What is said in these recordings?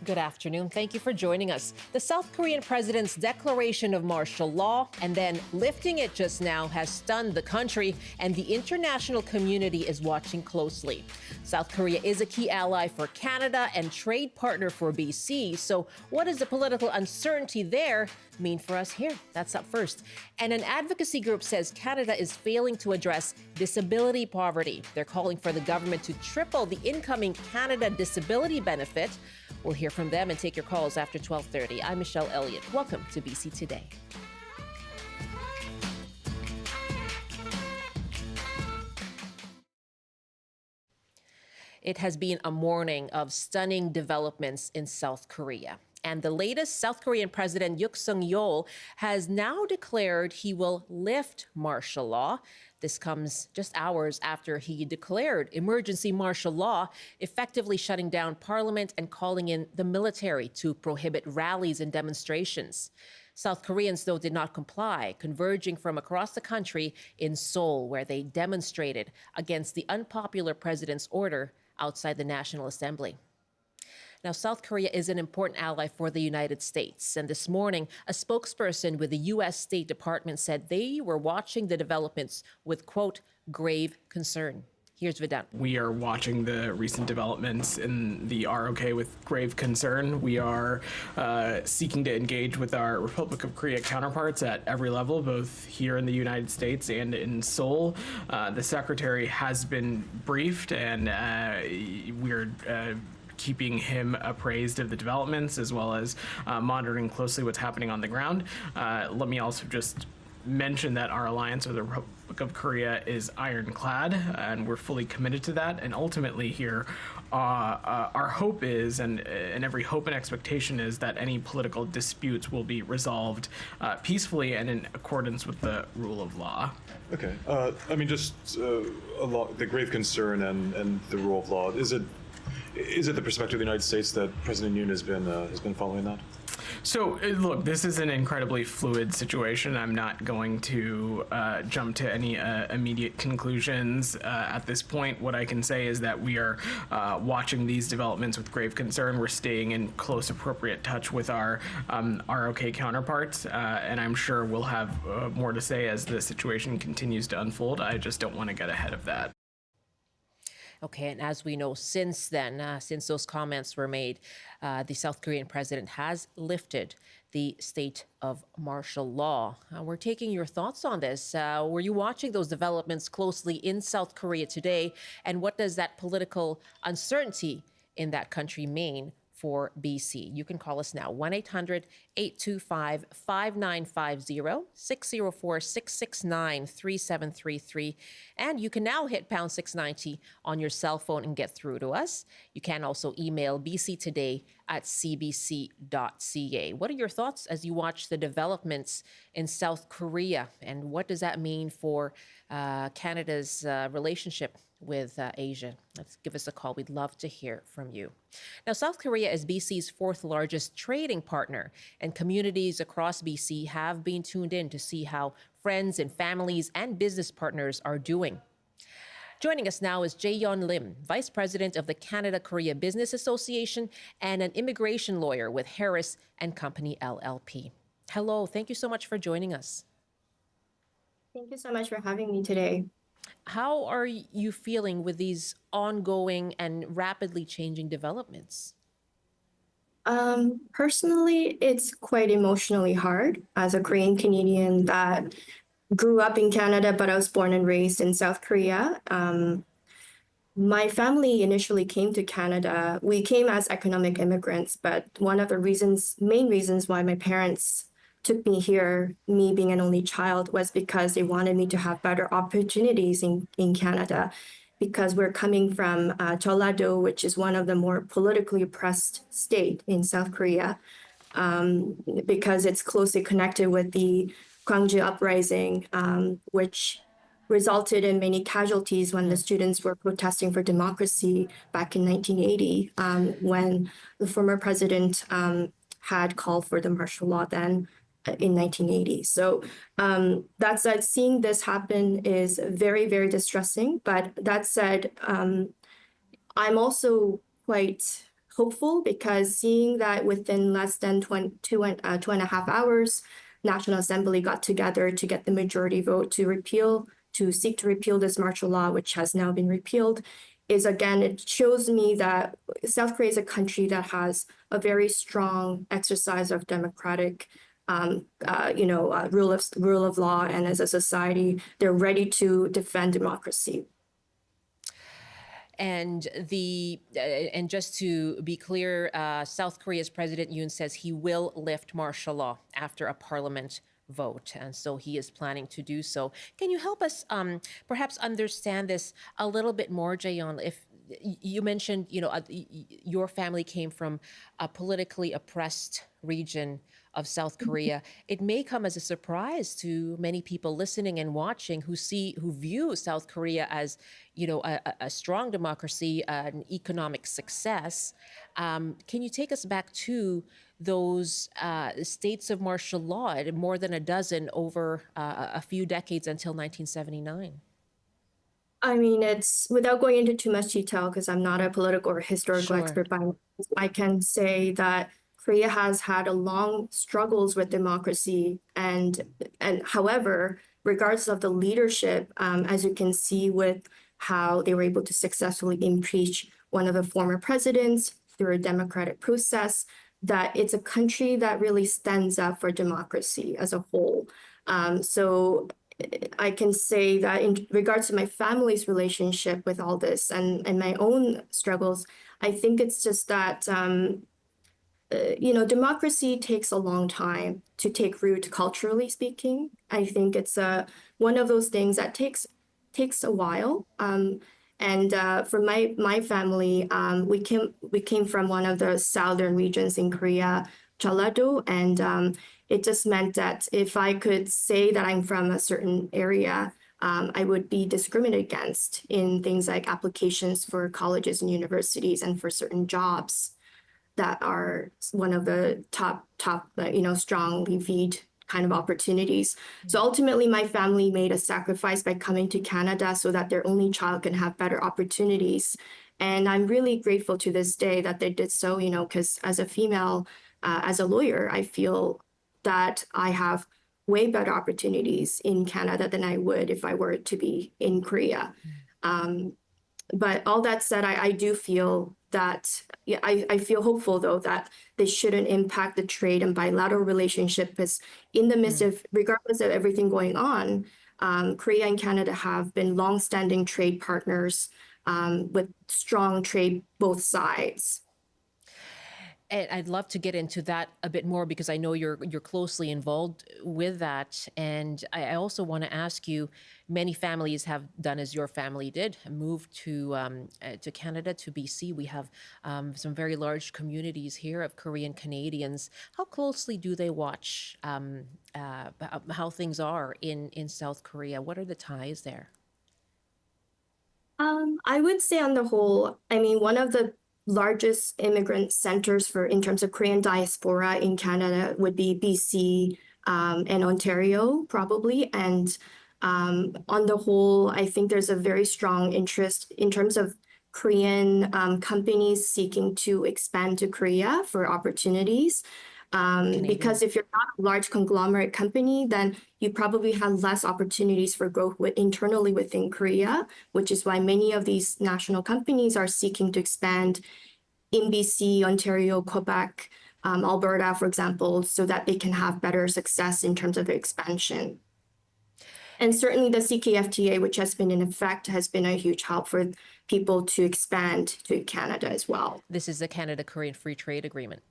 Good afternoon. Thank you for joining us. The South Korean president's declaration of martial law and then lifting it just now has stunned the country, and the international community is watching closely. South Korea is a key ally for Canada and trade partner for BC. So what does the political uncertainty there mean for us here? That's up first. And an advocacy group says Canada is failing to address disability poverty. They're calling for the government to triple the incoming Canada disability benefit. We'll hear from them and take your calls after 12:30. I'm Michelle Elliott. Welcome to BC Today. It has been a morning of stunning developments in South Korea. And the latest, South Korean President Yoon Suk Yeol has now declared he will lift martial law. This comes just hours after he declared emergency martial law, effectively shutting down parliament and calling in the military to prohibit rallies and demonstrations. South Koreans, though, did not comply, converging from across the country in Seoul, where they demonstrated against the unpopular president's order outside the National Assembly. Now, South Korea is an important ally for the United States. And this morning, a spokesperson with the U.S. State Department said they were watching the developments with, quote, grave concern. Here's Vedant. We are watching the recent developments in the ROK with grave concern. We are seeking to engage with our Republic of Korea counterparts at every level, both here in the United States and in Seoul. The Secretary has been briefed, and we're keeping him appraised of the developments, as well as monitoring closely what's happening on the ground. Let me also just mention that our alliance with the Republic of Korea is ironclad, and we're fully committed to that. And ultimately here, our hope is, and every hope and expectation is, that any political disputes will be resolved peacefully and in accordance with the rule of law. Okay. The grave concern and the rule of law, is it the perspective of the United States that President Yoon has been following that? So, look, this is an incredibly fluid situation. I'm not going to jump to any immediate conclusions at this point. What I can say is that we are watching these developments with grave concern. We're staying in close, appropriate touch with our ROK counterparts, and I'm sure we'll have more to say as the situation continues to unfold. I just don't want to get ahead of that. Okay, and as we know, since then, since those comments were made, the South Korean president has lifted the state of martial law. We're taking your thoughts on this. Were you watching those developments closely in South Korea today? And what does that political uncertainty in that country mean for BC? You can call us now, 1-800-825-5950, 604-669-3733. And you can now hit pound 690 on your cell phone and get through to us. You can also email bctoday@cbc.ca. What are your thoughts as you watch the developments in South Korea? And what does that mean for Canada's relationship with Asia? Let's give us a call. We'd love to hear from you. Now, South Korea is BC's fourth largest trading partner, and communities across BC have been tuned in to see how friends and families and business partners are doing. Joining us now is Jae-Yon Lim, Vice President of the Canada-Korea Business Association and an immigration lawyer with Harris and Company LLP. Hello, thank you so much for joining us. Thank you so much for having me today. How are you feeling with these ongoing and rapidly changing developments? Personally, it's quite emotionally hard as a Korean Canadian that grew up in Canada, but I was born and raised in South Korea. My family initially came to Canada. We came as economic immigrants, but one of the main reasons why my parents took me here, me being an only child, was because they wanted me to have better opportunities in Canada, because we're coming from Jeollado, which is one of the more politically oppressed state in South Korea, because it's closely connected with the Gwangju uprising, which resulted in many casualties when the students were protesting for democracy back in 1980, when the former president had called for the martial law then in 1980. So that said, seeing this happen is very, very distressing. But that said, I'm also quite hopeful because seeing that within less than 2.5 hours, National Assembly got together to get the majority vote to seek to repeal this martial law, which has now been repealed, is again, it shows me that South Korea is a country that has a very strong exercise of democratic rule of law, and as a society, they're ready to defend democracy. And and just to be clear, South Korea's President Yoon says he will lift martial law after a parliament vote, and so he is planning to do so. Can you help us perhaps understand this a little bit more, Jae-Yon? If you mentioned, your family came from a politically oppressed region of South Korea, it may come as a surprise to many people listening and watching who view South Korea as, a strong democracy, an economic success. Can you take us back to those states of martial law, more than a dozen over a few decades until 1979? I mean, it's without going into too much detail because I'm not a political or historical Sure. expert, but I can say that Korea has had a long struggles with democracy, and however, regardless of the leadership, as you can see with how they were able to successfully impeach one of the former presidents through a democratic process, that it's a country that really stands up for democracy as a whole. So I can say that in regards to my family's relationship with all this and my own struggles, I think it's just that democracy takes a long time to take root culturally speaking. I think it's one of those things that takes a while. And for my family, we came from one of the southern regions in Korea, Jeollado, and it just meant that if I could say that I'm from a certain area, I would be discriminated against in things like applications for colleges and universities and for certain jobs that are one of the top, strongly viewed kind of opportunities. So ultimately, my family made a sacrifice by coming to Canada so that their only child can have better opportunities. And I'm really grateful to this day that they did so, because as a female, as a lawyer, I feel that I have way better opportunities in Canada than I would if I were to be in Korea. But all that said, I do feel that, I feel hopeful though that this shouldn't impact the trade and bilateral relationship, because in the midst of, regardless of everything going on, Korea and Canada have been longstanding trade partners with strong trade both sides. And I'd love to get into that a bit more because I know you're closely involved with that. And I also want to ask you, many families have done as your family did, moved to Canada, to BC. We have some very large communities here of Korean Canadians. How closely do they watch how things are in South Korea? What are the ties there? I would say on the whole, I mean, one of the largest immigrant centers in terms of Korean diaspora in Canada would be BC and Ontario, probably. And on the whole, I think there's a very strong interest in terms of Korean companies seeking to expand to Korea for opportunities. Because if you're not a large conglomerate company, then you probably have less opportunities for growth internally within Korea, which is why many of these national companies are seeking to expand in BC, Ontario, Quebec, Alberta, for example, so that they can have better success in terms of expansion. And certainly the CKFTA, which has been in effect, has been a huge help for people to expand to Canada as well. This is the Canada-Korean Free Trade Agreement.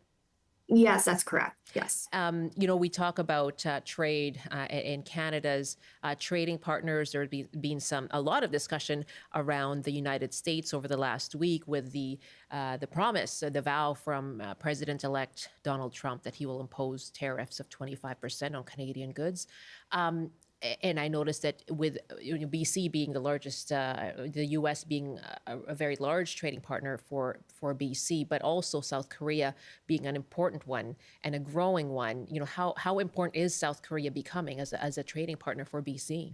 Yes, that's correct. Yes. We talk about trade in Canada's trading partners. There has been a lot of discussion around the United States over the last week with the promise, the vow from President-elect Donald Trump that he will impose tariffs of 25% on Canadian goods. And I noticed that with BC being the largest, the U.S. being a very large trading partner for BC, but also South Korea being an important one and a growing one. How important is South Korea becoming as a trading partner for BC?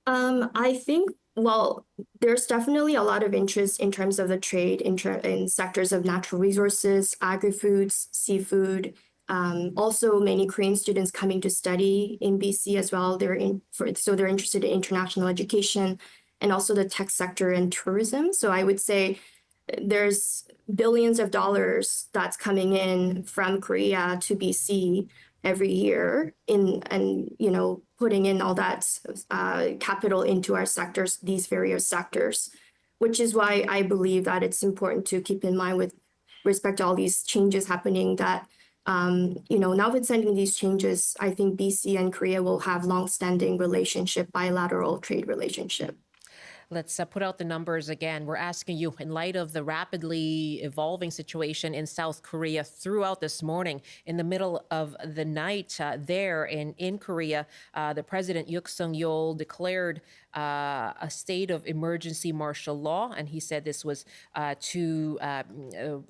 I think Well, there's definitely a lot of interest in terms of the trade in sectors of natural resources, agri-foods, seafood. Also, many Korean students coming to study in BC as well. So they're interested in international education and also the tech sector and tourism. So I would say there's billions of dollars that's coming in from Korea to BC every year putting in all that capital into our sectors, these various sectors, which is why I believe that it's important to keep in mind with respect to all these changes happening that notwithstanding these changes, I think BC and Korea will have long-standing relationship, bilateral trade relationship. Let's put out the numbers again. We're asking you, in light of the rapidly evolving situation in South Korea throughout this morning, in the middle of the night there in Korea, the President Yoon Suk Yeol declared a state of emergency martial law, and he said this was to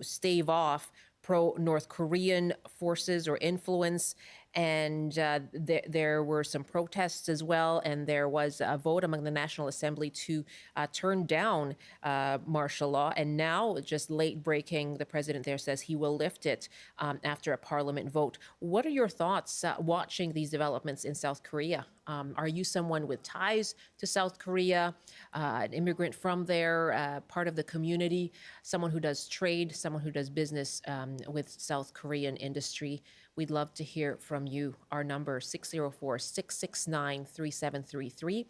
stave off pro-North Korean forces or influence. And there were some protests as well, and there was a vote among the National Assembly to turn down martial law. And now, just late breaking, the president there says he will lift it after a parliament vote. What are your thoughts watching these developments in South Korea? Are you someone with ties to South Korea, an immigrant from there, part of the community, someone who does trade, someone who does business with South Korean industry? We'd love to hear from you. Our number 604-669-3733,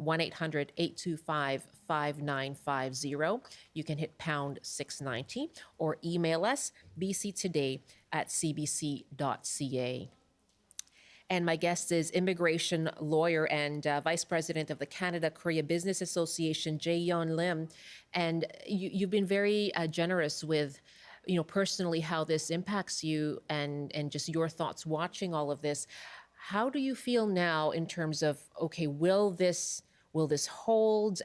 1-800-825-5950. You can hit pound 690 or email us bctoday@cbc.ca. And my guest is immigration lawyer and vice president of the Canada-Korea Business Association, Jae-Yon Lim. And you've been very generous with personally how this impacts you and just your thoughts watching all of this. How do you feel now in terms of, okay, will this hold?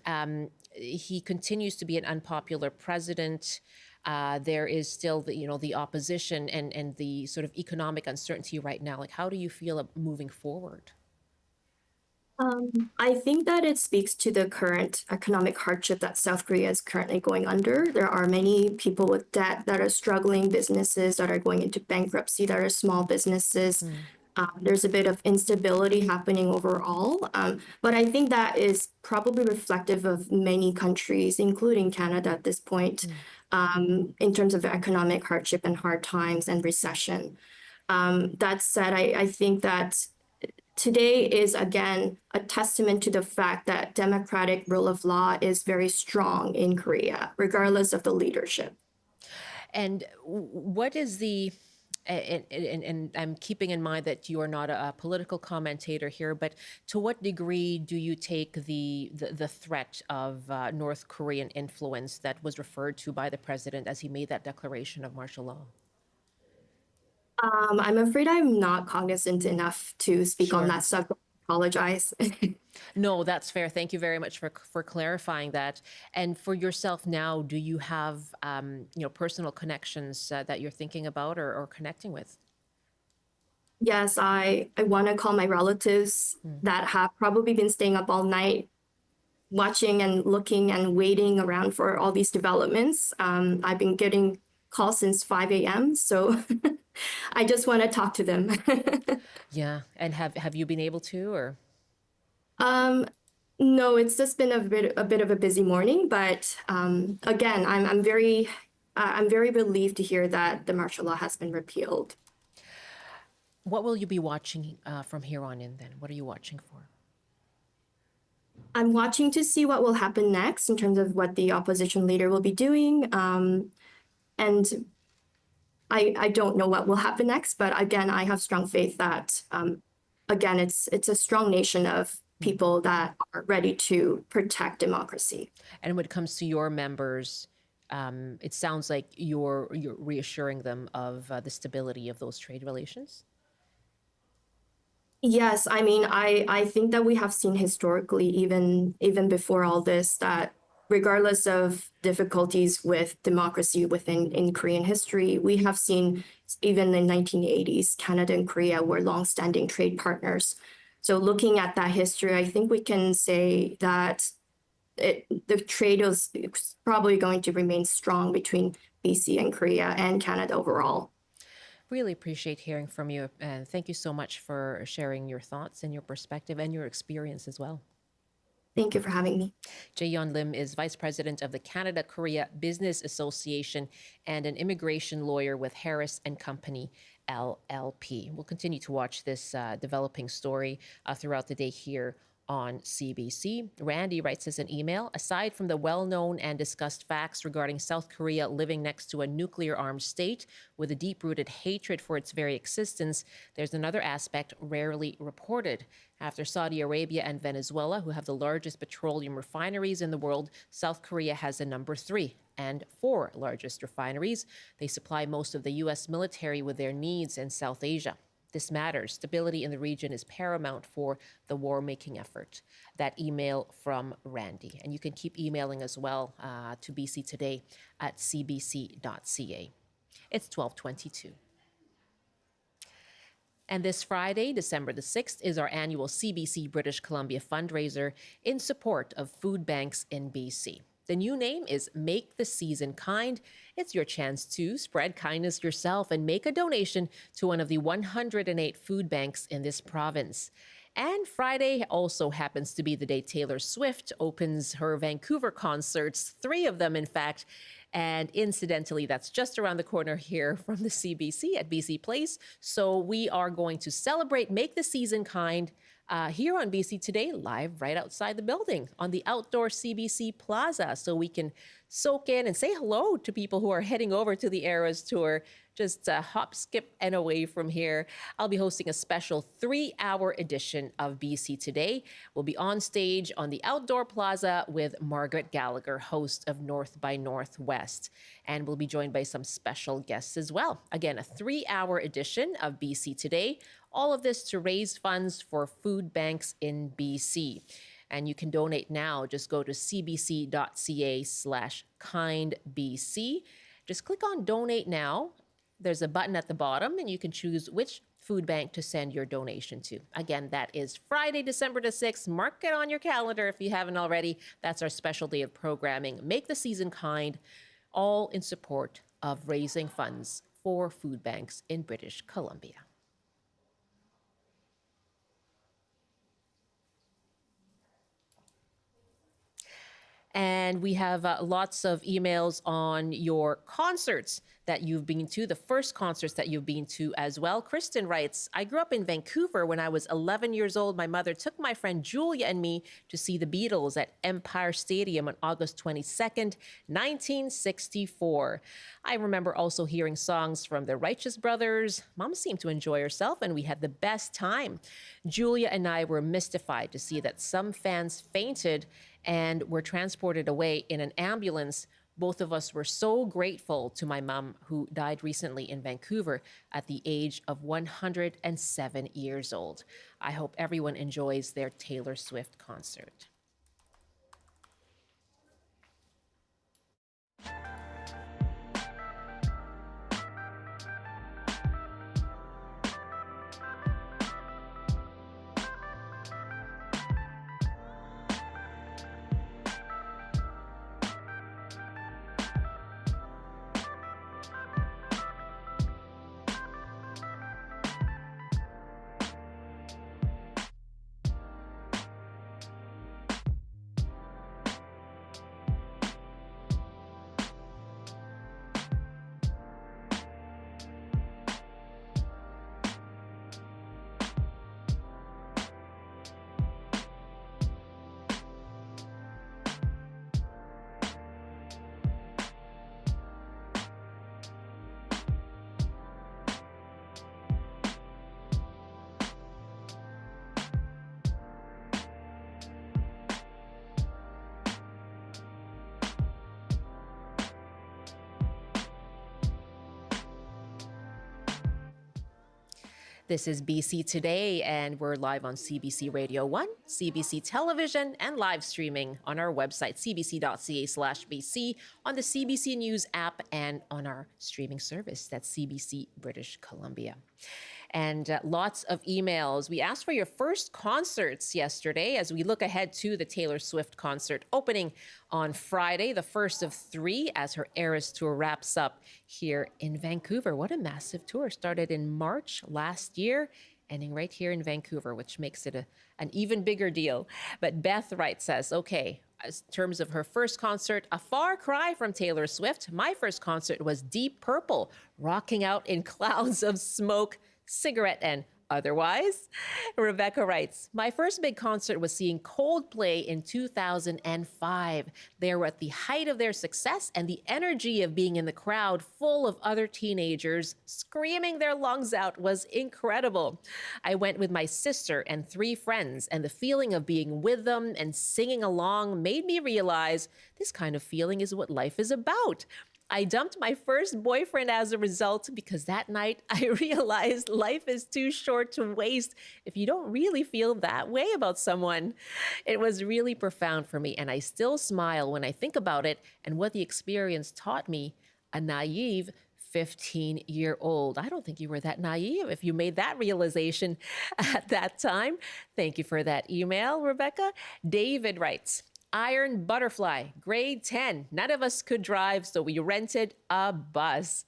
He continues to be an unpopular president. There is still the opposition and the sort of economic uncertainty right now. Like, how do you feel moving forward? I think that it speaks to the current economic hardship that South Korea is currently going under. There are many people with debt that are struggling, businesses that are going into bankruptcy, that are small businesses. There's a bit of instability happening overall. But I think that is probably reflective of many countries, including Canada at this point, in terms of economic hardship and hard times and recession. That said, I think that today is, again, a testament to the fact that democratic rule of law is very strong in Korea, regardless of the leadership. And what is the, and I'm keeping in mind that you are not a political commentator here, but to what degree do you take the threat of North Korean influence that was referred to by the president as he made that declaration of martial law? I'm afraid I'm not cognizant enough to speak on Sure. that subject. Apologize. No, that's fair. Thank you very much for clarifying that. And for yourself now, do you have personal connections that you're thinking about or connecting with? Yes, I want to call my relatives that have probably been staying up all night watching and looking and waiting around for all these developments. I've been getting calls since 5 a.m. So I just want to talk to them. Yeah. And have you been able to, or? No, it's just been a bit of a busy morning, but again, I'm very relieved to hear that the martial law has been repealed. What will you be watching from here on in then? What are you watching for? I'm watching to see what will happen next in terms of what the opposition leader will be doing. And I don't know what will happen next, but again, I have strong faith that, again, it's a strong nation of people that are ready to protect democracy. And when it comes to your members, it sounds like you're reassuring them of the stability of those trade relations. Yes, I mean, I think that we have seen historically, even before all this, that regardless of difficulties with democracy in Korean history, we have seen even in 1980s, Canada and Korea were longstanding trade partners. So looking at that history, I think we can say that the trade is probably going to remain strong between BC and Korea and Canada overall. Really appreciate hearing from you. And thank you so much for sharing your thoughts and your perspective and your experience as well. Thank you for having me. Jae-Yon Lim is Vice President of the Canada-Korea Business Association and an immigration lawyer with Harris and Company, LLP. We'll continue to watch this developing story throughout the day here on CBC. Randy writes us an email. Aside from the well-known and discussed facts regarding South Korea living next to a nuclear-armed state with a deep-rooted hatred for its very existence, there's another aspect rarely reported. After Saudi Arabia and Venezuela, who have the largest petroleum refineries in the world, South Korea has the number 3 and 4 largest refineries. They supply most of the U.S. military with their needs in South Asia. This matters. Stability in the region is paramount for the war-making effort. That email from Randy. And you can keep emailing as well to BC Today at cbc.ca. It's 12:22. And this Friday, December the 6th, is our annual CBC British Columbia fundraiser in support of food banks in BC. The new name is Make the Season Kind. It's your chance to spread kindness yourself and make a donation to one of the 108 food banks in this province. And Friday also happens to be the day Taylor Swift opens her Vancouver concerts, 3 of them, in fact. And incidentally, that's just around the corner here from the CBC at BC Place. So we are going to celebrate Make the Season Kind here on BC Today, live right outside the building on the outdoor CBC Plaza. So we can soak in and say hello to people who are heading over to the Eras Tour, just hop, skip, and away from here. I'll be hosting a special 3-hour edition of BC Today. We'll be on stage on the outdoor plaza with Margaret Gallagher, host of North by Northwest. And we'll be joined by some special guests as well. Again, a 3-hour edition of BC Today. All of this to raise funds for food banks in BC. And you can donate now. Just go to cbc.ca/kindbc. Just click on Donate Now. There's a button at the bottom, and you can choose which food bank to send your donation to. Again, that is Friday, December the 6th. Mark it on your calendar if you haven't already. That's our special day of programming. Make the Season Kind, all in support of raising funds for food banks in British Columbia. And we have lots of emails on your concerts that you've been to, the first concerts that you've been to as well. Kristen writes, I grew up in Vancouver. When I was 11 years old, my mother took my friend Julia and me to see the Beatles at Empire Stadium on August 22nd, 1964. I remember also hearing songs from the Righteous Brothers. Mom seemed to enjoy herself, and we had the best time. Julia and I were mystified to see that some fans fainted and were transported away in an ambulance. Both of us were so grateful to my mom, who died recently in Vancouver at the age of 107 years old. I hope everyone enjoys their Taylor Swift concert. This is BC Today, and we're live on CBC Radio 1, CBC Television, and live streaming on our website, cbc.ca/BC, on the CBC News app, and on our streaming service, that's CBC British Columbia. and lots of emails. We asked for your first concerts yesterday as we look ahead to the Taylor Swift concert opening on Friday, the first of 3 as her Eras Tour wraps up here in Vancouver. What a massive tour. Started in March last year, ending right here in Vancouver, which makes it an even bigger deal. But Beth writes us, okay, in terms of her first concert, a far cry from Taylor Swift. My first concert was Deep Purple, rocking out in clouds of smoke, cigarette, and otherwise. Rebecca writes, my first big concert was seeing Coldplay in 2005. They were at the height of their success, and the energy of being in the crowd full of other teenagers screaming their lungs out was incredible. I went with my sister and 3 friends, and the feeling of being with them and singing along made me realize this kind of feeling is what life is about. I dumped my first boyfriend as a result because that night I realized life is too short to waste if you don't really feel that way about someone. It was really profound for me, and I still smile when I think about it and what the experience taught me, a naive 15-year-old. I don't think you were that naive if you made that realization at that time. Thank you for that email, Rebecca. David writes, Iron Butterfly, grade 10. None of us could drive, so we rented a bus.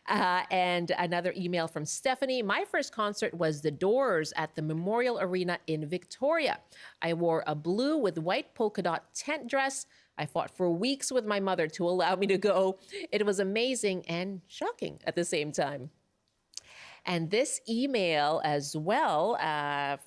And another email from Stephanie. My first concert was The Doors at the Memorial Arena in Victoria. I wore a blue with white polka dot tent dress. I fought for weeks with my mother to allow me to go. It was amazing and shocking at the same time. And this email as well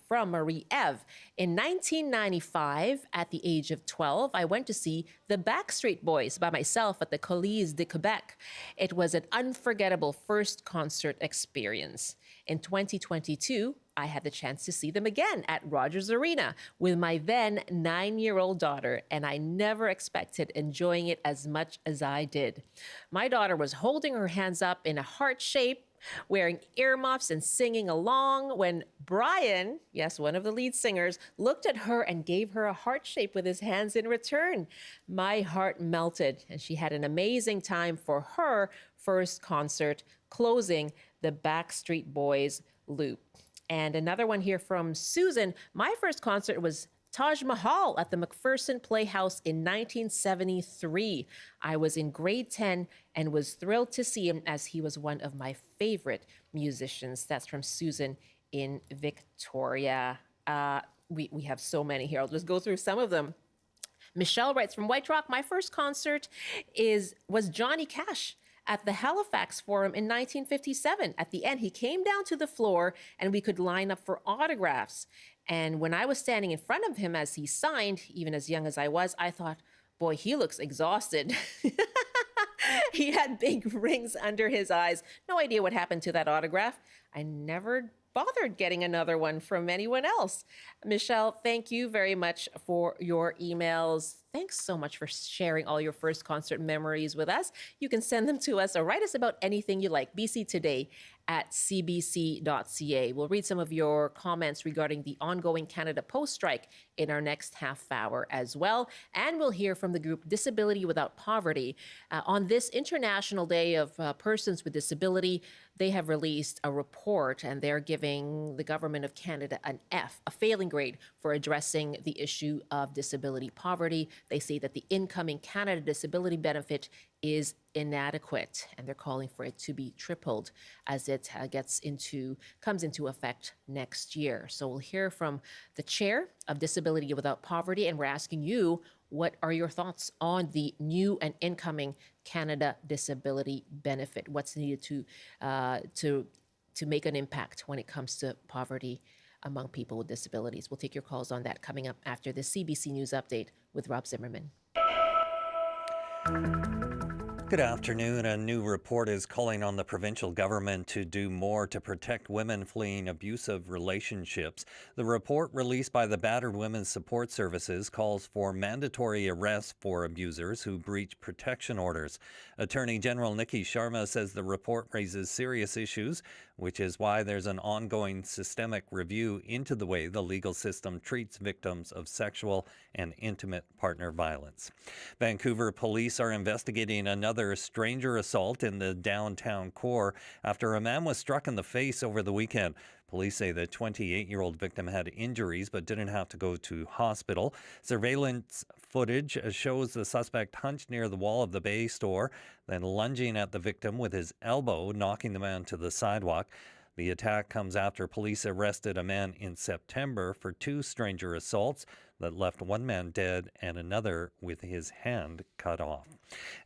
from Marie Eve. In 1995, at the age of 12, I went to see the Backstreet Boys by myself at the Colisée de Quebec. It was an unforgettable first concert experience. In 2022, I had the chance to see them again at Rogers Arena with my then 9-year-old daughter, and I never expected enjoying it as much as I did. My daughter was holding her hands up in a heart shape, wearing earmuffs and singing along when Brian, yes, one of the lead singers, looked at her and gave her a heart shape with his hands in return. My heart melted, and she had an amazing time for her first concert, closing the Backstreet Boys loop. And another one here from Susan. My first concert was Taj Mahal at the McPherson Playhouse in 1973. I was in grade 10 and was thrilled to see him as he was one of my favorite musicians. That's from Susan in Victoria. We have so many here. I'll just go through some of them. Michelle writes from White Rock, my first concert was Johnny Cash at the Halifax Forum in 1957. At the end, he came down to the floor and we could line up for autographs. And when I was standing in front of him as he signed, even as young as I was, I thought, boy, he looks exhausted. He had big rings under his eyes. No idea what happened to that autograph. I never bothered getting another one from anyone else. Michelle, thank you very much for your emails. Thanks so much for sharing all your first concert memories with us. You can send them to us or write us about anything you like. BC Today at cbc.ca. We'll read some of your comments regarding the ongoing Canada Post strike in our next half hour as well. And we'll hear from the group Disability Without Poverty. On this International Day of Persons with Disability, they have released a report and they're giving the Government of Canada an F, a failing grade for addressing the issue of disability poverty. They say that the incoming Canada Disability Benefit is inadequate, and they're calling for it to be tripled as it comes into effect next year. So we'll hear from the chair of Disability Without Poverty, and we're asking you, what are your thoughts on the new and incoming Canada Disability Benefit? What's needed to make an impact when it comes to poverty among people with disabilities? We'll take your calls on that coming up after the CBC News Update with Rob Zimmerman. Good afternoon. A new report is calling on the provincial government to do more to protect women fleeing abusive relationships. The report released by the Battered Women's Support Services calls for mandatory arrest for abusers who breach protection orders. Attorney General Nikki Sharma says the report raises serious issues, which is why there's an ongoing systemic review into the way the legal system treats victims of sexual and intimate partner violence. Vancouver police are investigating another another stranger assault in the downtown core after a man was struck in the face over the weekend. Police say the 28-year-old victim had injuries but didn't have to go to hospital. Surveillance footage shows the suspect hunched near the wall of the Bay store, then lunging at the victim with his elbow, knocking the man to the sidewalk. The attack comes after police arrested a man in September for 2 stranger assaults that left one man dead and another with his hand cut off.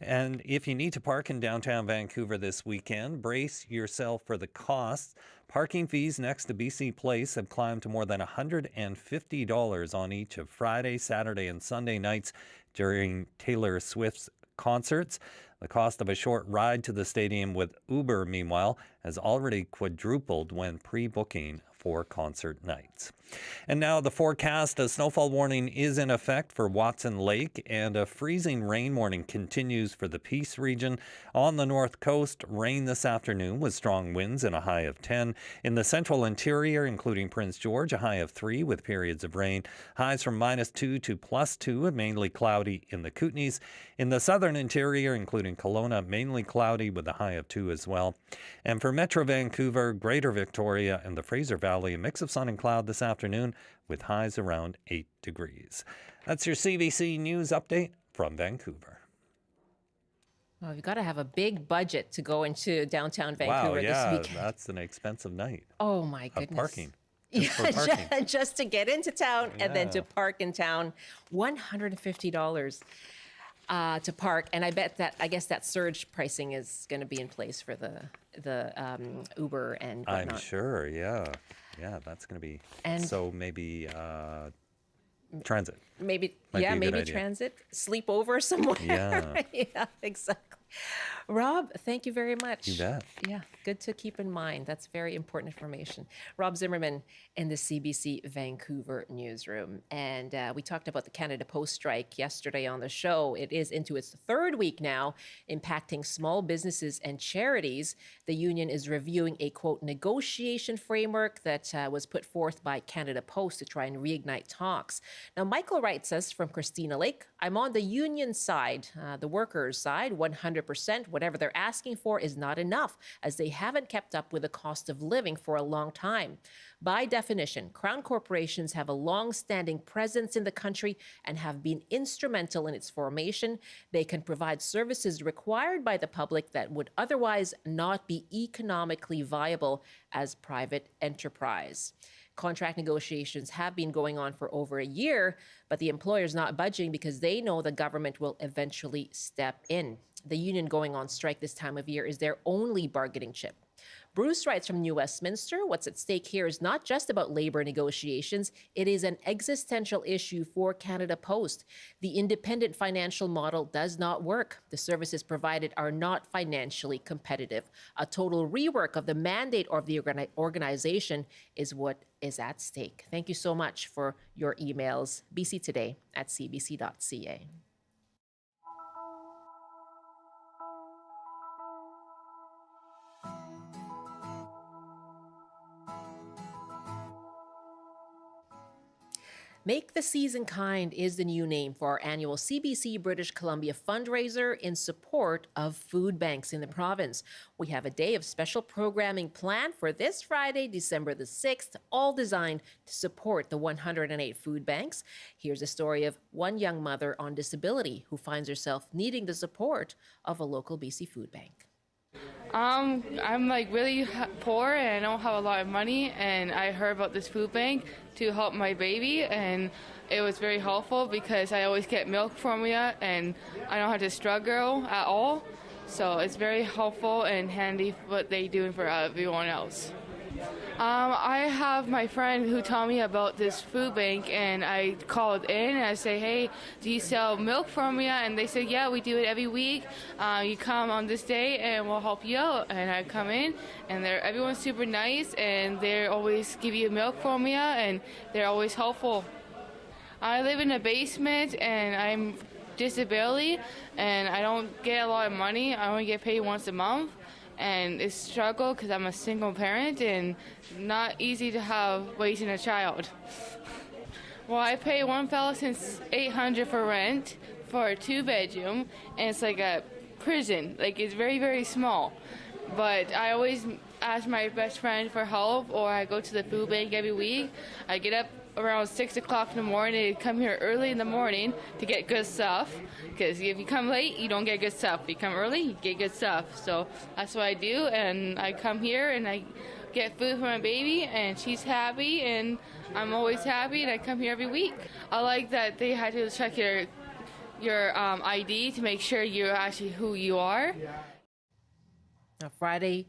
And if you need to park in downtown Vancouver this weekend, brace yourself for the costs. Parking fees next to BC Place have climbed to more than $150 on each of Friday, Saturday, and Sunday nights during Taylor Swift's concerts. The cost of a short ride to the stadium with Uber, meanwhile, has already quadrupled when pre-booking for concert nights. And now the forecast. A snowfall warning is in effect for Watson Lake, and a freezing rain warning continues for the Peace region. On the north coast, rain this afternoon with strong winds and a high of 10. In the central interior, including Prince George, a high of 3 with periods of rain. Highs from -2 to +2 and mainly cloudy in the Kootenays. In the southern interior, including Kelowna, mainly cloudy with a high of 2 as well. And for Metro Vancouver, Greater Victoria, and the Fraser Valley, a mix of sun and cloud this afternoon with highs around 8 degrees. That's your CBC News update from Vancouver. Well, you've got to have a big budget to go into downtown Vancouver this weekend. That's an expensive night Oh, my of goodness. parking. Just for parking. Just to get into town and then to Yeah. park in town, $150 to park. And I guess that surge pricing is going to be in place for the Uber and whatnot. I'm sure, yeah. Yeah, that's going to be. And- so maybe transit. Maybe, Might be a good maybe idea. transit, sleep over somewhere. Yeah. Yeah, exactly. Rob, thank you very much. You bet. Yeah, good to keep in mind. That's very important information. Rob Zimmerman in the CBC Vancouver newsroom. And we talked about the Canada Post strike yesterday on the show. It is into its 3rd week now, impacting small businesses and charities. The union is reviewing a, quote, negotiation framework that was put forth by Canada Post to try and reignite talks. Now, Michael writes us from Christina Lake, I'm on the union side, the workers' side, 100%. Whatever they're asking for is not enough, as they haven't kept up with the cost of living for a long time. By definition, crown corporations have a long-standing presence in the country and have been instrumental in its formation. They can provide services required by the public that would otherwise not be economically viable as private enterprise. Contract negotiations have been going on for over a year, but the employer's not budging because they know the government will eventually step in. The union going on strike this time of year is their only bargaining chip. Bruce writes from New Westminster, what's at stake here is not just about labor negotiations, it is an existential issue for Canada Post. The independent financial model does not work. The services provided are not financially competitive. A total rework of the mandate of the organization is what is at stake. Thank you so much for your emails. bctoday@cbc.ca. Make the Season Kind is the new name for our annual CBC British Columbia fundraiser in support of food banks in the province. We have a day of special programming planned for this Friday, December the 6th, all designed to support the 108 food banks. Here's a story of one young mother on disability who finds herself needing the support of a local BC food bank. I'm like really poor and I don't have a lot of money, and I heard about this food bank to help my baby, and it was very helpful because I always get milk formula and I don't have to struggle at all. So it's very helpful and handy what they're doing for everyone else. I have my friend who told me about this food bank, and I called in and I say, hey, do you sell milk formula? And they said, yeah, we do it every week. You come on this day and we'll help you out. And I come in and everyone's super nice, and they always give you milk formula and they're always helpful. I live in a basement and I'm disability and I don't get a lot of money. I only get paid once a month. And it's a struggle because I'm a single parent and not easy to have raising a child. Well, I pay $1,800 for rent for a 2-bedroom, and it's like a prison. Like, it's very, very small. But I always ask my best friend for help, or I go to the food bank every week. I get up around 6 o'clock in the morning, come here early in the morning to get good stuff. Because if you come late, you don't get good stuff. If you come early, you get good stuff. So that's what I do, and I come here and I get food for my baby, and she's happy, and I'm always happy, and I come here every week. I like that they had to check your ID to make sure you're actually who you are. Now, Friday,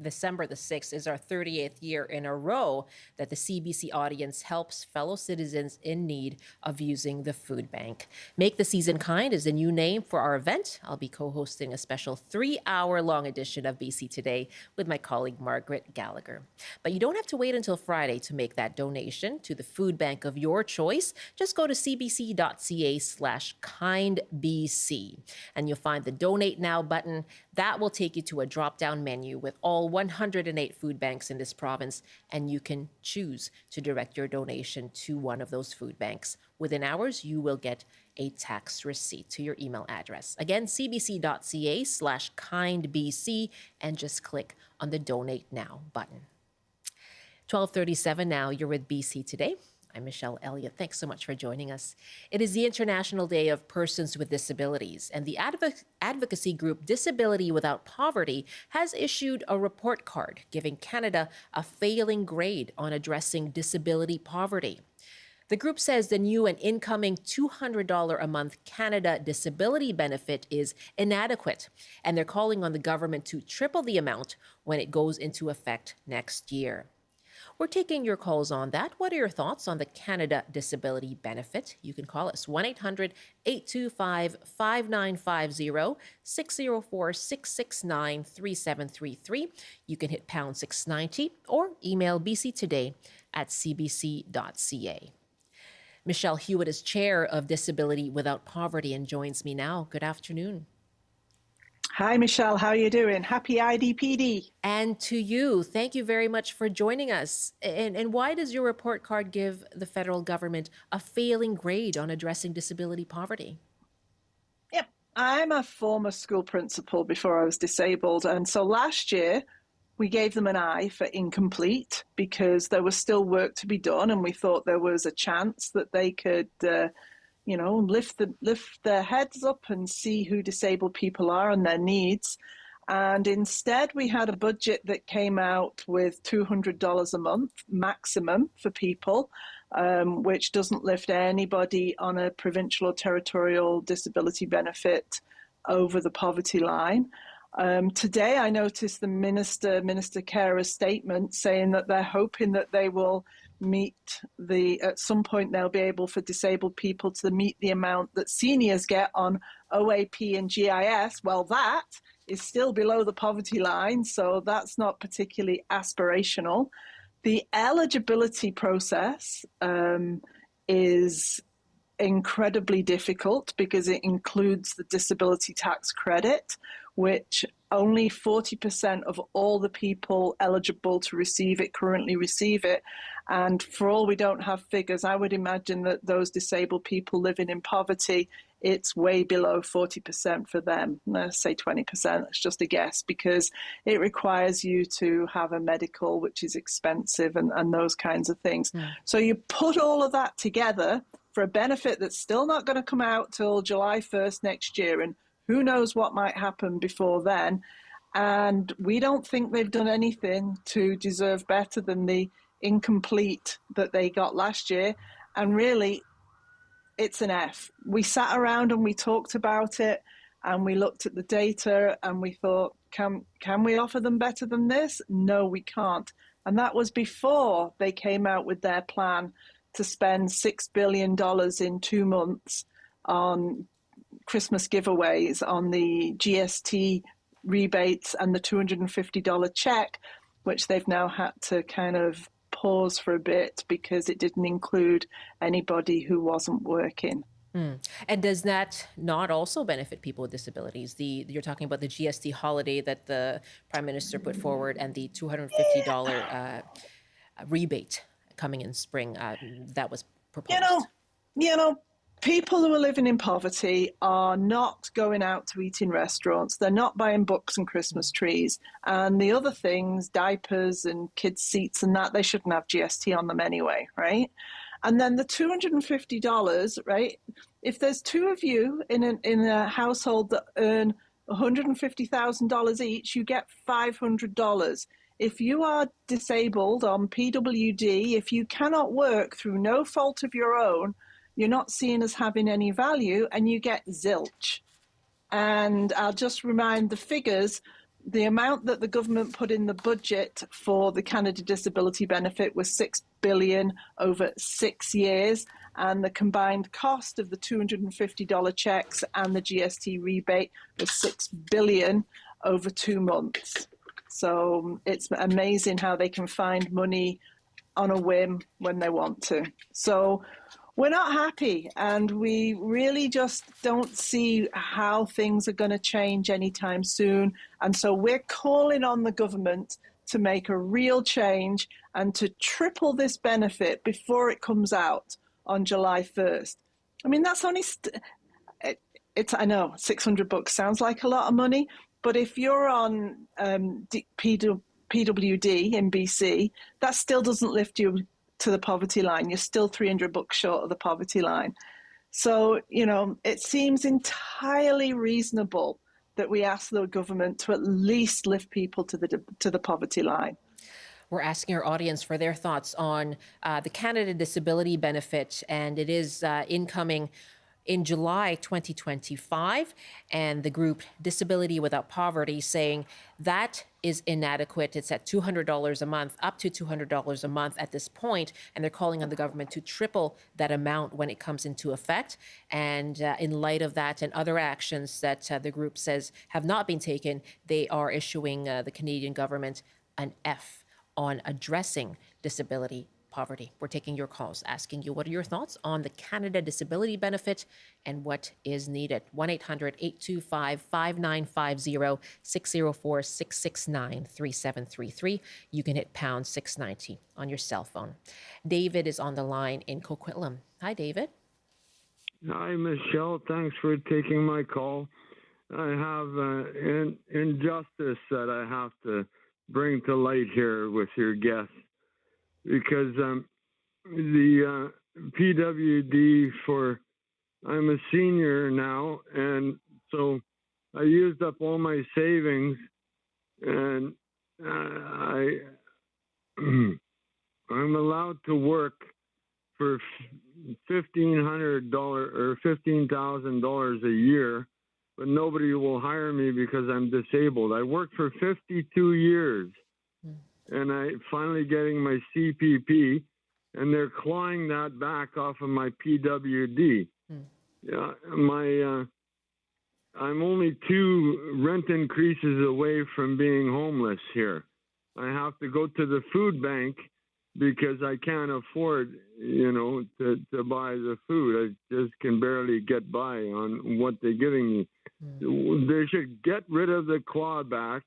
December the 6th, is our 38th year in a row that the CBC audience helps fellow citizens in need of using the food bank. Make the Season Kind is a new name for our event. I'll be co-hosting a special 3-hour-long edition of BC Today with my colleague Margaret Gallagher. But you don't have to wait until Friday to make that donation to the food bank of your choice. Just go to cbc.ca/kindbc and you'll find the Donate Now button. That will take you to a drop-down menu with all 108 food banks in this province, and you can choose to direct your donation to one of those food banks. Within hours, you will get a tax receipt to your email address. Again, cbc.ca/kindbc, and just click on the Donate Now button. 12:37 now, you're with BC Today. I'm Michelle Elliott. Thanks so much for joining us. It is the International Day of Persons with Disabilities, and the advocacy group Disability Without Poverty has issued a report card giving Canada a failing grade on addressing disability poverty. The group says the new and incoming $200 a month Canada Disability Benefit is inadequate, and they're calling on the government to triple the amount when it goes into effect next year. We're taking your calls on that. What are your thoughts on the Canada Disability Benefit? You can call us 1-800-825-5950, 604-669-3733. You can hit pound 690 or email bctoday@cbc.ca. Michelle Hewitt is chair of Disability Without Poverty and joins me now. Good afternoon. Hi, Michelle. How are you doing? Happy IDPD. And to you, thank you very much for joining us. And why does your report card give the federal government a failing grade on addressing disability poverty? Yep. I'm a former school principal before I was disabled. And so last year, we gave them an I for incomplete because there was still work to be done. And we thought there was a chance that they could lift their heads up and see who disabled people are and their needs. And instead, we had a budget that came out with $200 a month maximum for people, which doesn't lift anybody on a provincial or territorial disability benefit over the poverty line. Today, I noticed the Minister Carer's statement saying that they're hoping that they will at some point they'll be able for disabled people to meet the amount that seniors get on OAP and GIS. Well, that is still below the poverty line, so that's not particularly aspirational. The eligibility process is incredibly difficult because it includes the disability tax credit, which only 40% of all the people eligible to receive it currently receive it. And for all we don't have figures, I would imagine that those disabled people living in poverty, it's way below 40% for them. Let's say 20%, it's just a guess, because it requires you to have a medical, which is expensive, and those kinds of things. So you put all of that together for a benefit that's still not going to come out till July 1st next year, and who knows what might happen before then. And we don't think they've done anything to deserve better than the incomplete that they got last year. And really, it's an F. We sat around and we talked about it and we looked at the data and we thought, can we offer them better than this? No, we can't. And that was before they came out with their plan to spend $6 billion in 2 months on Christmas giveaways, on the GST rebates and the $250 check, which they've now had to kind of pause for a bit because it didn't include anybody who wasn't working. And does that not also benefit people with disabilities? You're talking about the GST holiday that the Prime Minister put forward and the $250 rebate coming in spring that was proposed. people who are living in poverty are not going out to eat in restaurants. They're not buying books and Christmas trees. And the other things, diapers and kids' seats and that, they shouldn't have GST on them anyway, right? And then the $250, right? If there's two of you in a household that earn $150,000 each, you get $500. If you are disabled on PWD, if you cannot work through no fault of your own, you're not seen as having any value and you get zilch. And I'll just remind the figures, the amount that the government put in the budget for the Canada Disability Benefit was $6 billion over 6 years. And the combined cost of the $250 checks and the GST rebate was $6 billion over 2 months. So it's amazing how they can find money on a whim when they want to. So we're not happy, and we really just don't see how things are going to change anytime soon. And so we're calling on the government to make a real change and to triple this benefit before it comes out on July 1st. I mean, that's only, I know, $600 sounds like a lot of money, but if you're on PWD in BC, that still doesn't lift you to the poverty line. You're still $300 short of the poverty line. So, you know, it seems entirely reasonable that we ask the government to at least lift people to the poverty line. We're asking our audience for their thoughts on the Canada Disability Benefit, and it is incoming in July 2025, and the group Disability Without Poverty saying that is inadequate. It's at $200 a month, up to $200 a month at this point, and they're calling on the government to triple that amount when it comes into effect. And in light of that and other actions that the group says have not been taken, they are issuing the Canadian government an F on addressing disability poverty. We're taking your calls, asking you what are your thoughts on the Canada Disability Benefit and what is needed. 1-800-825-5950, 604-669-3733. You can hit pound 690 on your cell phone. David is on the line in Coquitlam. Hi, David. Hi, Michelle. Thanks for taking my call. I have an injustice that I have to bring to light here with your guest. Because the PWD I'm a senior now, and so I used up all my savings, and I'm allowed to work for $1,500 or $15,000 a year, but nobody will hire me because I'm disabled. I worked for 52 years. And I finally getting my CPP, and they're clawing that back off of my PWD. Yeah, I'm only 2 rent increases away from being homeless here. I have to go to the food bank because I can't afford, to buy the food. I just can barely get by on what they're giving me. They should get rid of the clawback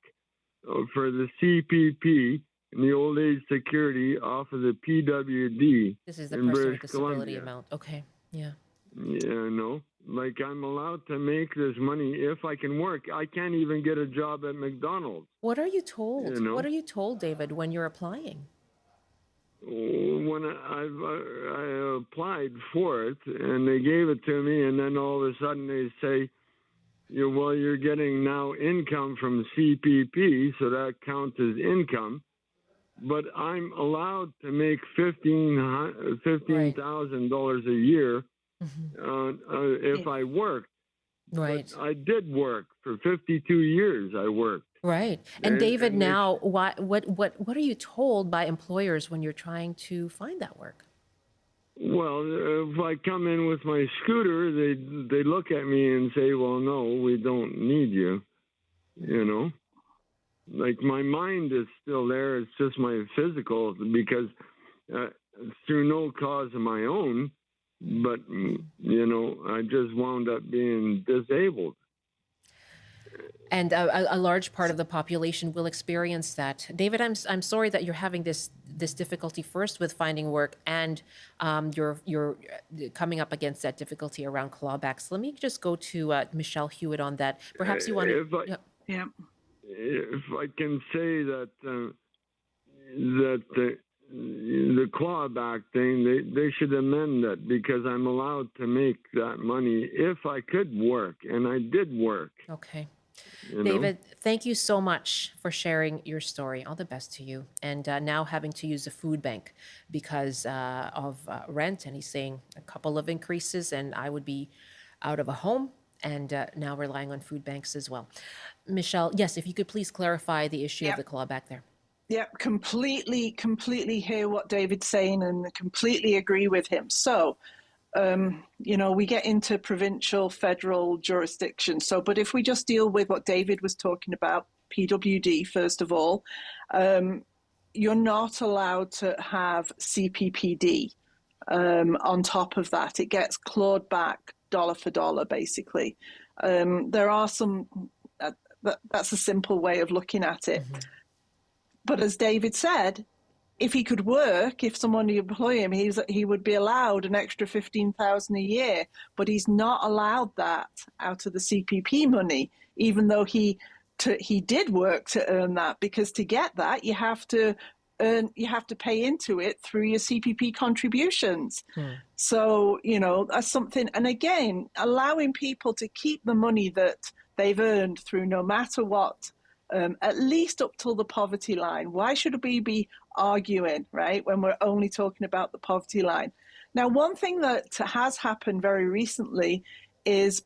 for the CPP and the old age security off of the PWD. This is the personal disability amount. Okay, yeah. Yeah, no. Like, I'm allowed to make this money if I can work. I can't even get a job at McDonald's. What are you told? What are you told, David, when you're applying? When I applied for it, and they gave it to me, and then all of a sudden they say, you're getting now income from CPP, so that counts as income. But I'm allowed to make $15,000 a year if I work. Right. But I did work for 52 years. I worked. Right. And David, now what are you told by employers when you're trying to find that work? Well, if I come in with my scooter, they look at me and say, "Well, no, we don't need you." Like, my mind is still there. It's just my physical, because through no cause of my own, but, I just wound up being disabled. And a large part of the population will experience that. David, I'm sorry that you're having this difficulty first with finding work, and you're coming up against that difficulty around clawbacks. Let me just go to Michelle Hewitt on that. Perhaps you want to. Yeah. If I can say that the clawback thing, they should amend it, because I'm allowed to make that money if I could work, and I did work. Okay. You know? David, thank you so much for sharing your story. All the best to you. And now having to use the food bank because of rent. And he's saying a couple of increases, and I would be out of a home, and now relying on food banks as well. Michelle, yes, if you could please clarify the issue of the clawback there. Yeah, completely hear what David's saying and completely agree with him. So, we get into provincial, federal jurisdiction. So, but if we just deal with what David was talking about, PWD, first of all, you're not allowed to have CPPD on top of that. It gets clawed back dollar for dollar, basically. There are some, that's a simple way of looking at it. Mm-hmm. But as David said, if he could work, if someone would employ him, he would be allowed an extra $15,000 a year. But he's not allowed that out of the CPP money, even though he did work to earn that. Because to get that, you have to pay into it through your CPP contributions. So that's something. And again, allowing people to keep the money that they've earned through no matter what. At least up till the poverty line. Why should we be arguing, right, when we're only talking about the poverty line? Now, one thing that has happened very recently is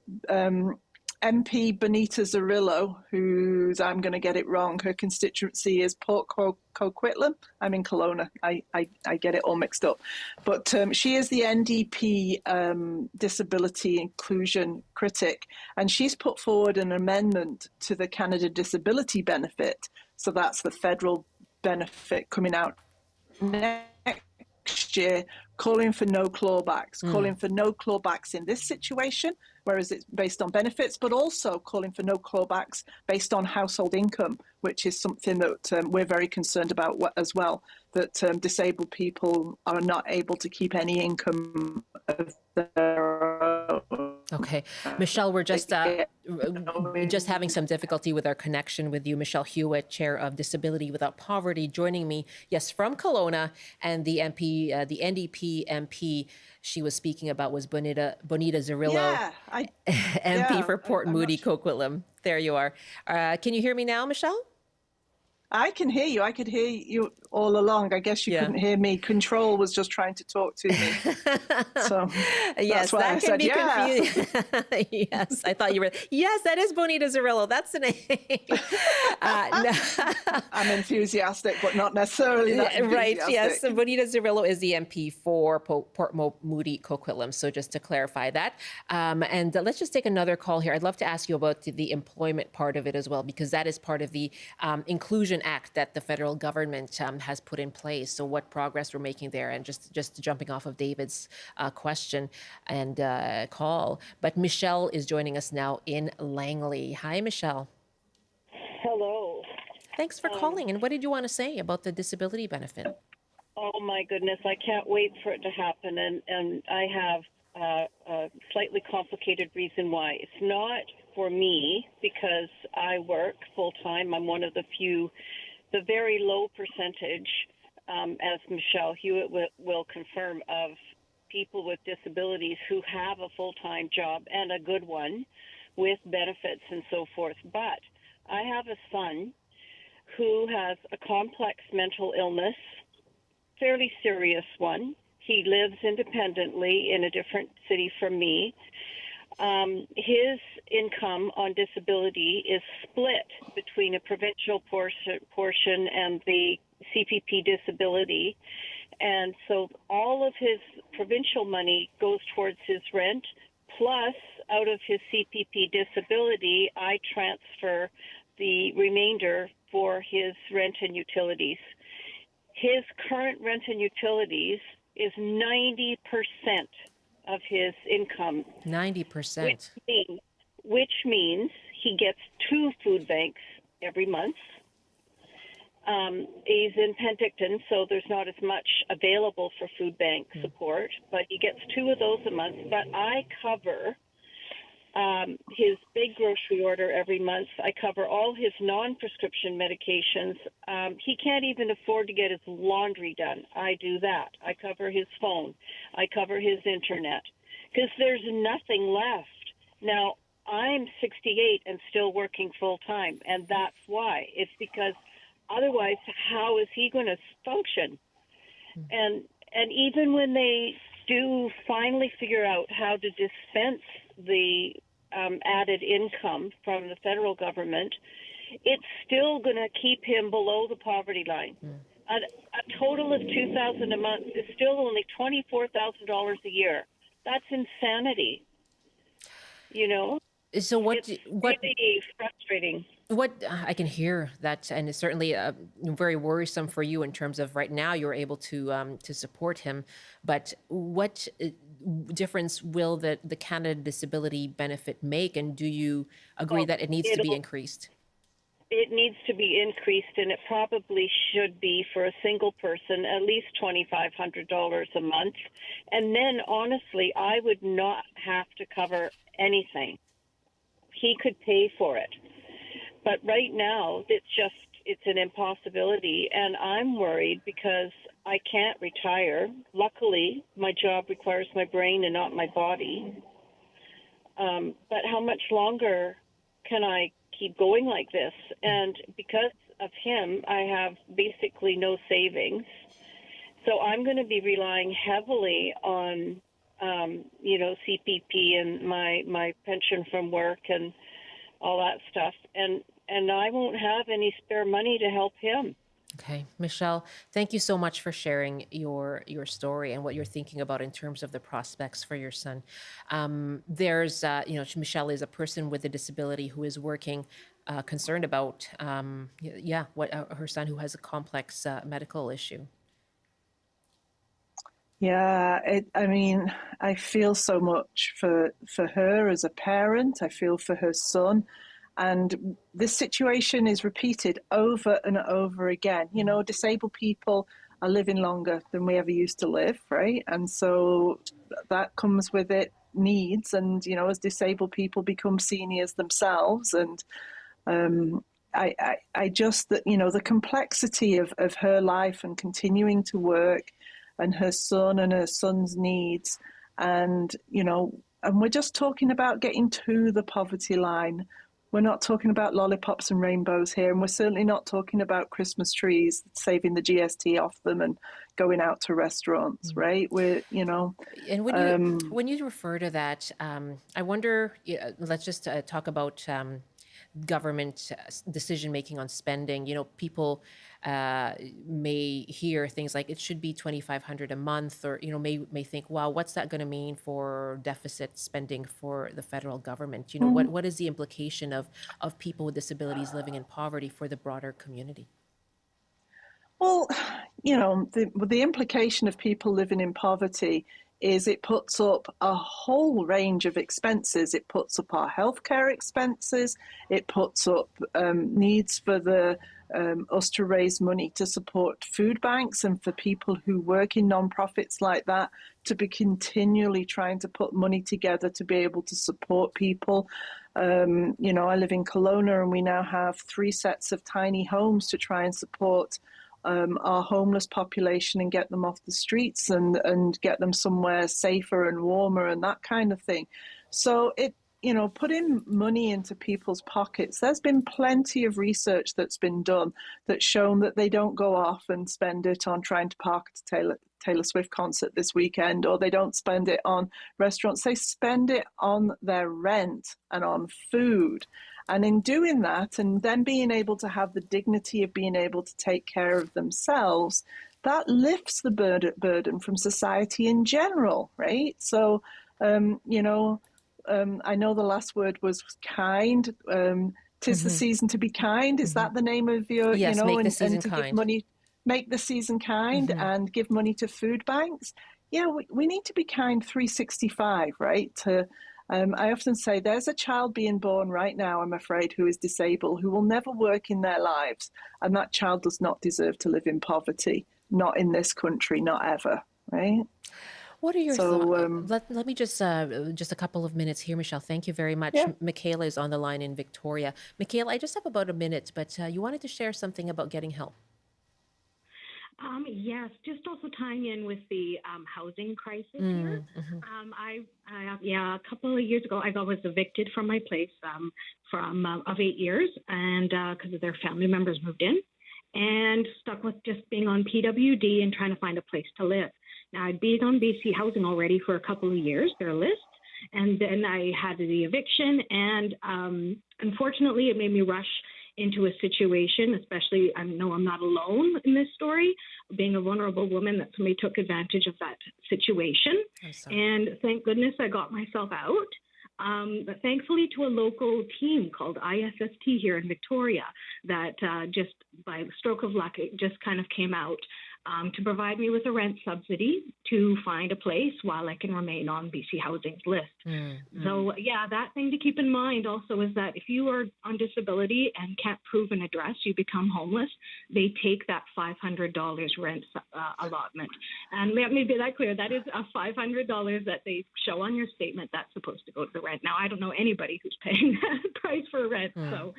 MP Bonita Zerillo, whose, I'm going to get it wrong, her constituency is Port Coquitlam. I'm in Kelowna. I get it all mixed up. But she is the NDP disability inclusion critic, and she's put forward an amendment to the Canada Disability Benefit. So that's the federal benefit coming out next year, calling for no clawbacks, calling for no clawbacks in this situation, whereas it's based on benefits, but also calling for no clawbacks based on household income, which is something that we're very concerned about as well, that disabled people are not able to keep any income of their own. Okay. Michelle, we're just having some difficulty with our connection with you. Michelle Hewitt, Chair of Disability Without Poverty, joining me, yes, from Kelowna, and the MP, the NDP MP she was speaking about was Bonita Zerillo, MP for Port Moody, Coquitlam. There you are. Can you hear me now, Michelle? I can hear you. I could hear you all along. I guess you couldn't hear me. Control was just trying to talk to me. So yes, that can be confusing. Yes, I thought you were. Yes, that is Bonita Zerillo. That's the name. I'm enthusiastic, but not necessarily that enthusiastic. Right, yes. So Bonita Zerillo is the MP for Port Moody, Coquitlam. So just to clarify that. And let's just take another call here. I'd love to ask you about the employment part of it as well, because that is part of the Inclusion Act that the federal government has put in place. So what progress we're making there, and just jumping off of David's question and call. But Michelle is joining us now in Langley. Hi, Michelle. Hello. Thanks for calling. And what did you want to say about the disability benefit? Oh my goodness, I can't wait for it to happen. And I have a slightly complicated reason why. It's not for me, because I work full-time. I'm one of the very low percentage, as Michelle Hewitt will confirm, of people with disabilities who have a full-time job, and a good one, with benefits and so forth. But I have a son who has a complex mental illness, fairly serious one. He lives independently in a different city from me. His income on disability is split between a provincial portion and the CPP disability. And so all of his provincial money goes towards his rent, plus out of his CPP disability, I transfer the remainder for his rent and utilities. His current rent and utilities is 90% of his income. 90%. Which means He gets 2 food banks every month. He's in Penticton, so there's not as much available for food bank support, but he gets 2 of those a month. But I cover his big grocery order every month. I cover all his non-prescription medications. He can't even afford to get his laundry done. I do that. I cover his phone. I cover his internet because there's nothing left. Now, I'm 68 and still working full-time, and that's why. It's because otherwise, how is he going to function? And even when they do finally figure out how to dispense the added income from the federal government, it's still going to keep him below the poverty line. A total of $2,000 a month is still only $24,000 a year. That's insanity. You know? So it's really frustrating. What I can hear that, and it's certainly very worrisome for you in terms of right now you're able to support him. But what difference will the Canada Disability Benefit make, and do you agree that it needs to be increased? It needs to be increased, and it probably should be for a single person at least $2,500 a month. And then, honestly, I would not have to cover anything. He could pay for it. But right now, it's an impossibility, and I'm worried because I can't retire. Luckily, my job requires my brain and not my body. But how much longer can I keep going like this? And because of him, I have basically no savings. So I'm going to be relying heavily on, CPP and my pension from work and all that stuff. And I won't have any spare money to help him. Okay. Michelle, thank you so much for sharing your story and what you're thinking about in terms of the prospects for your son. Michelle is a person with a disability who is working, concerned about, what her son who has a complex medical issue. Yeah, I feel so much for her as a parent. I feel for her son. And this situation is repeated over and over again. You know, disabled people are living longer than we ever used to live, right? And so that comes with it needs. And, as disabled people become seniors themselves. And I just, the complexity of her life and continuing to work and her son and her son's needs. And, and we're just talking about getting to the poverty line. We're not talking about lollipops and rainbows here, and we're certainly not talking about Christmas trees, saving the GST off them and going out to restaurants, right? And when you refer to that, I wonder, let's just talk about government decision-making on spending. People may hear things like it should be $2,500 a month, or may think, wow, what's that going to mean for deficit spending for the federal government? What is the implication of people with disabilities living in poverty for the broader community? Well, the implication of people living in poverty is it puts up a whole range of expenses. It puts up our healthcare expenses. It puts up needs for us to raise money to support food banks and for people who work in nonprofits like that to be continually trying to put money together to be able to support people. I live in Kelowna, and we now have 3 sets of tiny homes to try and support our homeless population and get them off the streets and get them somewhere safer and warmer and that kind of thing. So putting money into people's pockets, there's been plenty of research that's been done that's shown that they don't go off and spend it on trying to park at a Taylor Swift concert this weekend, or they don't spend it on restaurants. They spend it on their rent and on food. And in doing that, and then being able to have the dignity of being able to take care of themselves, that lifts the burden from society in general, right? So, I know the last word was kind. 'Tis the season to be kind. Is that the name of your, yes, make the season and to kind. give money, make the season kind and give money to food banks? Yeah, we need to be kind 365, right? To I often say there's a child being born right now, I'm afraid, who is disabled, who will never work in their lives. And that child does not deserve to live in poverty, not in this country, not ever, right? What are your So, thoughts? Let me just a couple of minutes here, Michelle. Thank you very much. Yeah. Michaela is on the line in Victoria. Michaela, I just have about a minute, but you wanted to share something about getting help. Yes, just also tying in with the housing crisis here. A couple of years ago, I was evicted from my place of 8 years, and because of their family members moved in, and stuck with just being on PWD and trying to find a place to live. Now, I'd been on BC Housing already for a couple of years, their list, and then I had the eviction, and unfortunately, it made me rush into a situation, especially I know I'm not alone in this story, being a vulnerable woman, that somebody took advantage of that situation. And thank goodness I got myself out. But thankfully to a local team called ISST here in Victoria that just by the stroke of luck, it just kind of came out to provide me with a rent subsidy to find a place while I can remain on BC Housing's list. So, yeah, that thing to keep in mind also is that if you are on disability and can't prove an address, you become homeless, they take that $500 rent allotment. And let me be that clear, that is a $500 that they show on your statement that's supposed to go to the rent. Now, I don't know anybody who's paying that price for rent, so...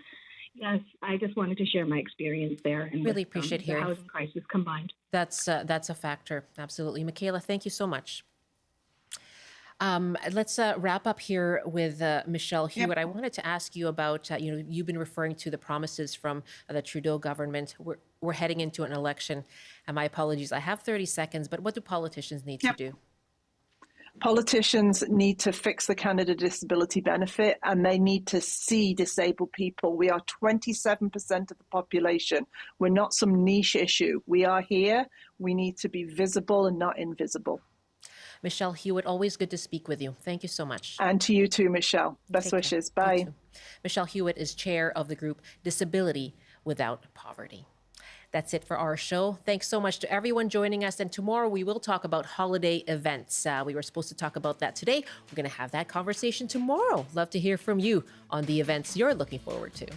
Yes, I just wanted to share my experience there. And really appreciate hearing. The housing crisis combined. That's a factor. Absolutely. Michaela, thank you so much. Let's wrap up here with Michelle Hewitt. I wanted to ask you about, you've been referring to the promises from the Trudeau government. We're heading into an election. And my apologies, I have 30 seconds, but what do politicians need to do? Politicians need to fix the Canada Disability Benefit, and they need to see disabled people. We are 27% of the population. We're not some niche issue. We are here. We need to be visible and not invisible. Michelle Hewitt, always good to speak with you. Thank you so much. And to you too, Michelle. Best wishes. Bye. Michelle Hewitt is chair of the group Disability Without Poverty. That's it for our show. Thanks so much to everyone joining us. And tomorrow we will talk about holiday events. We were supposed to talk about that today. We're going to have that conversation tomorrow. Love to hear from you on the events you're looking forward to.